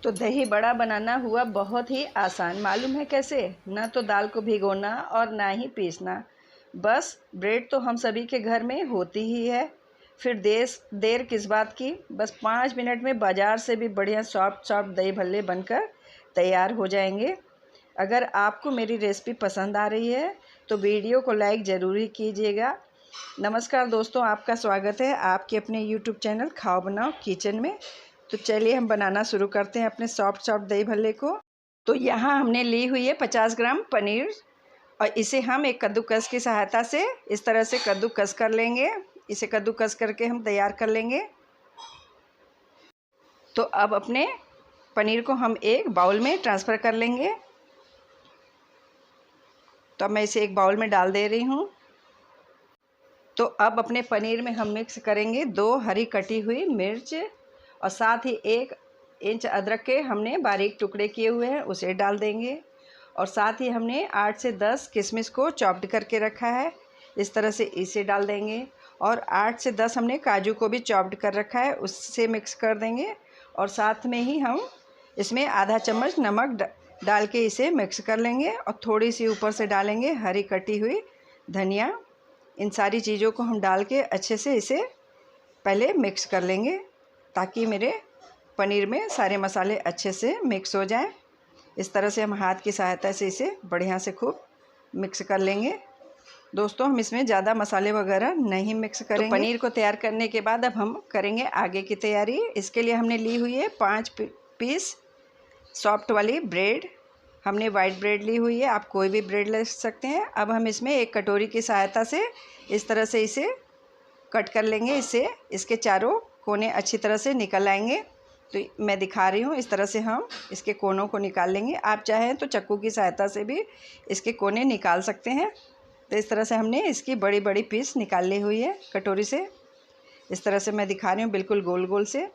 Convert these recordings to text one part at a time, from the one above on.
तो दही बड़ा बनाना हुआ बहुत ही आसान। मालूम है कैसे? ना तो दाल को भिगोना और ना ही पीसना। बस ब्रेड तो हम सभी के घर में होती ही है। फिर देर किस बात की? बस 5 मिनट में बाज़ार से भी बढ़िया सॉफ्ट सॉफ्ट दही भल्ले बनकर तैयार हो जाएंगे। अगर आपको मेरी रेसिपी पसंद आ रही है तो वीडियो को लाइक ज़रूर कीजिएगा। नमस्कार दोस्तों, आपका स्वागत है आपके अपने यूट्यूब चैनल खाओ बनाओ किचन में। तो चलिए हम बनाना शुरू करते हैं अपने सॉफ्ट सॉफ्ट दही भल्ले को। तो यहाँ हमने ली हुई है 50 ग्राम पनीर और इसे हम एक कद्दूकस की सहायता से इस तरह से कद्दूकस कर लेंगे। इसे कद्दूकस करके हम तैयार कर लेंगे। तो अब अपने पनीर को हम एक बाउल में ट्रांसफ़र कर लेंगे। तो अब मैं इसे एक बाउल में डाल दे रही हूँ। तो अब अपने पनीर में हम मिक्स करेंगे 2 हरी कटी हुई मिर्च और साथ ही 1 इंच अदरक के हमने बारीक टुकड़े किए हुए हैं, उसे डाल देंगे। और साथ ही हमने 8 से 10 किशमिश को चॉप्ड करके रखा है, इस तरह से इसे डाल देंगे। और 8 से 10 हमने काजू को भी चॉप्ड कर रखा है, उससे मिक्स कर देंगे। और साथ में ही हम इसमें आधा चम्मच नमक डाल के इसे मिक्स कर लेंगे और थोड़ी सी ऊपर से डालेंगे हरी कटी हुई धनिया। इन सारी चीज़ों को हम डाल के अच्छे से इसे पहले मिक्स कर लेंगे ताकि मेरे पनीर में सारे मसाले अच्छे से मिक्स हो जाएं। इस तरह से हम हाथ की सहायता से इसे बढ़िया से खूब मिक्स कर लेंगे। दोस्तों, हम इसमें ज़्यादा मसाले वगैरह नहीं मिक्स करेंगे। तो पनीर को तैयार करने के बाद अब हम करेंगे आगे की तैयारी। इसके लिए हमने ली हुई है 5 पीस सॉफ्ट वाली ब्रेड। हमने वाइट ब्रेड ली हुई है, आप कोई भी ब्रेड ले सकते हैं। अब हम इसमें एक कटोरी की सहायता से इस तरह से इसे कट कर लेंगे। इससे इसके चारों कोने अच्छी तरह से निकल आएंगे। तो मैं दिखा रही हूँ, इस तरह से हम इसके कोनों को निकाल लेंगे। आप चाहें तो चाकू की सहायता से भी इसके कोने निकाल सकते हैं। तो इस तरह से हमने इसकी बड़ी बड़ी पीस निकाल ली हुई है कटोरी से। इस तरह से मैं दिखा रही हूँ, बिल्कुल गोल गोल से।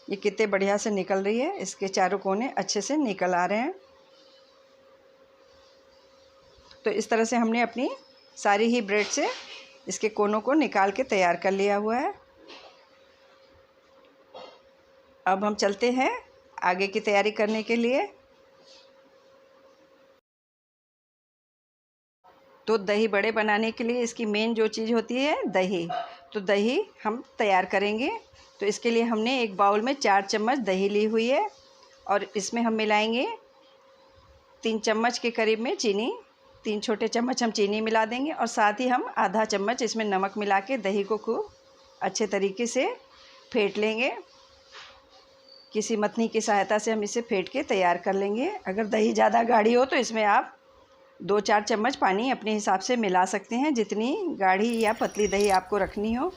ये कितने बढ़िया से निकल रही है, इसके चारों कोने अच्छे से निकल आ रहे हैं। तो इस तरह से हमने अपनी सारी ही ब्रेड से इसके कोनों को निकाल के तैयार कर लिया हुआ है। अब हम चलते हैं आगे की तैयारी करने के लिए। तो दही बड़े बनाने के लिए इसकी मेन जो चीज़ होती है दही। तो दही हम तैयार करेंगे। तो इसके लिए हमने एक बाउल में 4 चम्मच दही ली हुई है और इसमें हम मिलाएंगे 3 चम्मच के करीब में चीनी। 3 छोटे चम्मच हम चीनी मिला देंगे और साथ ही हम आधा चम्मच इसमें नमक मिला के दही को खूब अच्छे तरीके से फेंट लेंगे। किसी मथनी की सहायता से हम इसे फेंट के तैयार कर लेंगे। अगर दही ज़्यादा गाढ़ी हो तो इसमें आप 2-4 चम्मच पानी अपने हिसाब से मिला सकते हैं, जितनी गाढ़ी या पतली दही आपको रखनी हो।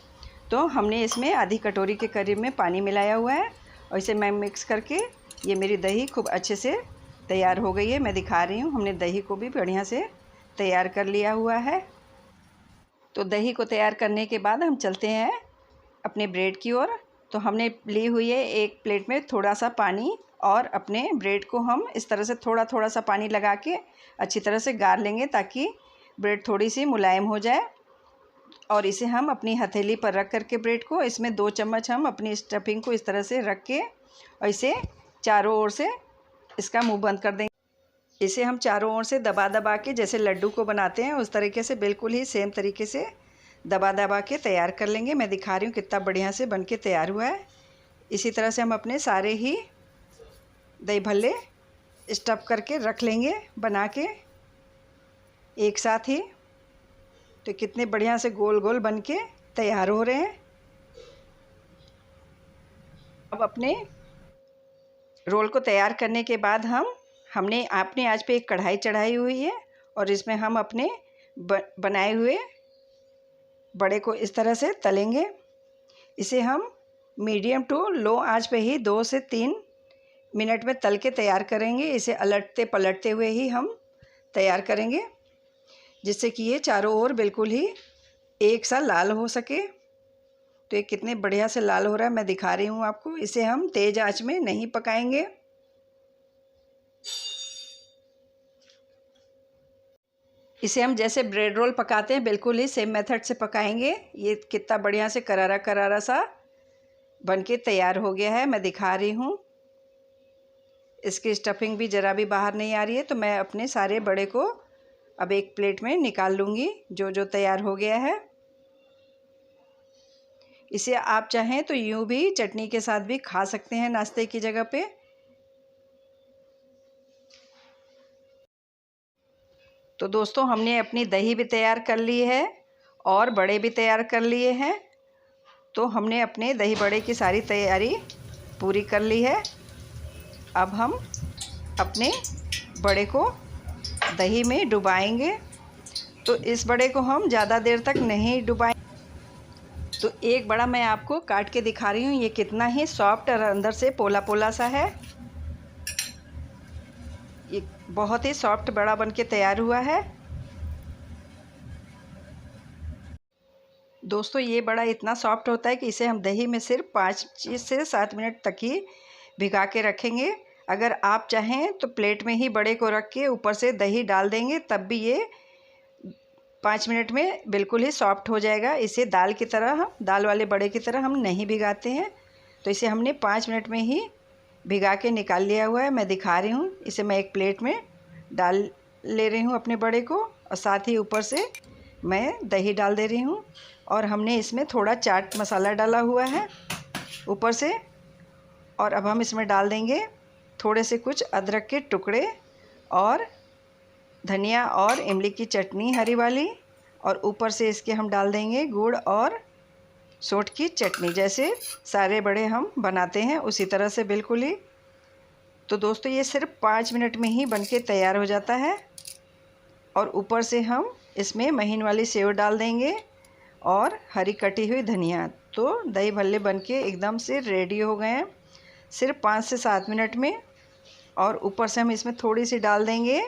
तो हमने इसमें आधी कटोरी के करीब में पानी मिलाया हुआ है और इसे मैं मिक्स करके ये मेरी दही खूब अच्छे से तैयार हो गई है। मैं दिखा रही हूँ, हमने दही को भी बढ़िया से तैयार कर लिया हुआ है। तो दही को तैयार करने के बाद हम चलते हैं अपने ब्रेड की ओर। तो हमने ली हुई है एक प्लेट में थोड़ा सा पानी और अपने ब्रेड को हम इस तरह से थोड़ा थोड़ा सा पानी लगा के अच्छी तरह से गार लेंगे ताकि ब्रेड थोड़ी सी मुलायम हो जाए। और इसे हम अपनी हथेली पर रख करके ब्रेड को इसमें 2 चम्मच हम अपनी स्टफिंग को इस तरह से रख के और इसे चारों ओर से इसका मुंह बंद कर देंगे। इसे हम चारों ओर से दबा दबा के जैसे लड्डू को बनाते हैं उस तरीके से बिल्कुल ही सेम तरीके से दबा दबा के तैयार कर लेंगे। मैं दिखा रही हूँ कितना बढ़िया से बन के तैयार हुआ है। इसी तरह से हम अपने सारे ही दही भल्ले स्टफ़ करके रख लेंगे बना के एक साथ ही। तो कितने बढ़िया से गोल गोल बन के तैयार हो रहे हैं। अब अपने रोल को तैयार करने के बाद हमने अपने आंच पे एक कढ़ाई चढ़ाई हुई है और इसमें हम अपने बनाए हुए बड़े को इस तरह से तलेंगे। इसे हम मीडियम टू लो आंच पे ही 2 से 3 मिनट में तल के तैयार करेंगे। इसे अलटते पलटते हुए ही हम तैयार करेंगे जिससे कि ये चारों ओर बिल्कुल ही एक सा लाल हो सके। तो ये कितने बढ़िया से लाल हो रहा है, मैं दिखा रही हूँ आपको। इसे हम तेज़ आंच में नहीं पकाएंगे। इसे हम जैसे ब्रेड रोल पकाते हैं बिल्कुल ही सेम मेथड से पकाएंगे। ये कितना बढ़िया से करारा करारा सा बन के तैयार हो गया है, मैं दिखा रही हूँ। इसकी स्टफिंग भी ज़रा भी बाहर नहीं आ रही है। तो मैं अपने सारे बड़े को अब एक प्लेट में निकाल लूँगी जो जो तैयार हो गया है। इसे आप चाहें तो यूँ भी चटनी के साथ भी खा सकते हैं नाश्ते की जगह पे। तो दोस्तों हमने अपनी दही भी तैयार कर ली है और बड़े भी तैयार कर लिए हैं। तो हमने अपने दही बड़े की सारी तैयारी पूरी कर ली है। अब हम अपने बड़े को दही में डुबाएंगे। तो इस बड़े को हम ज़्यादा देर तक नहीं डुबाएंगे। तो एक बड़ा मैं आपको काट के दिखा रही हूँ, ये कितना ही सॉफ्ट और अंदर से पोला पोला सा है। ये बहुत ही सॉफ्ट बड़ा बन के तैयार हुआ है। दोस्तों ये बड़ा इतना सॉफ्ट होता है कि इसे हम दही में सिर्फ 5 से 7 मिनट तक ही भिगा के रखेंगे। अगर आप चाहें तो प्लेट में ही बड़े को रख के ऊपर से दही डाल देंगे, तब भी ये 5 मिनट में बिल्कुल ही सॉफ्ट हो जाएगा। इसे दाल की तरह, दाल वाले बड़े की तरह हम नहीं भिगाते हैं। तो इसे हमने 5 मिनट में ही भिगा के निकाल लिया हुआ है। मैं दिखा रही हूँ। इसे मैं एक प्लेट में डाल ले रही हूँ अपने बड़े को, और साथ ही ऊपर से मैं दही डाल दे रही हूँ। और हमने इसमें थोड़ा चाट मसाला डाला हुआ है ऊपर से। और अब हम इसमें डाल देंगे थोड़े से कुछ अदरक के टुकड़े और धनिया और इमली की चटनी हरी वाली। और ऊपर से इसके हम डाल देंगे गुड़ और सोंठ की चटनी, जैसे सारे बड़े हम बनाते हैं उसी तरह से बिल्कुल ही। तो दोस्तों ये सिर्फ 5 मिनट में ही बनके तैयार हो जाता है। और ऊपर से हम इसमें महीन वाली सेव डाल देंगे और हरी कटी हुई धनिया। तो दही भल्ले बनके एकदम से रेडी हो गए हैं सिर्फ 5 से 7 मिनट में। और ऊपर से हम इसमें थोड़ी सी डाल देंगे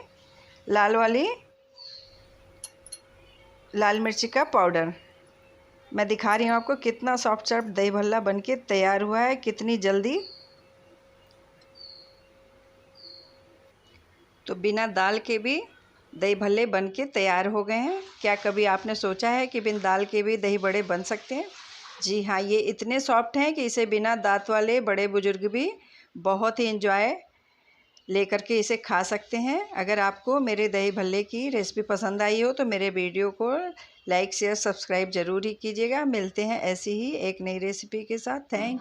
लाल मिर्ची का पाउडर। मैं दिखा रही हूँ आपको कितना सॉफ्ट सॉफ्ट दही भल्ला बनके तैयार हुआ है, कितनी जल्दी। तो बिना दाल के भी दही भल्ले बनके तैयार हो गए हैं। क्या कभी आपने सोचा है कि बिन दाल के भी दही बड़े बन सकते हैं? जी हाँ, ये इतने सॉफ्ट हैं कि इसे बिना दांत वाले बड़े बुजुर्ग भी बहुत ही एंजॉय लेकर के इसे खा सकते हैं। अगर आपको मेरे दही भल्ले की रेसिपी पसंद आई हो तो मेरे वीडियो को लाइक शेयर सब्सक्राइब ज़रूर ही कीजिएगा। मिलते हैं ऐसी ही एक नई रेसिपी के साथ। थैंक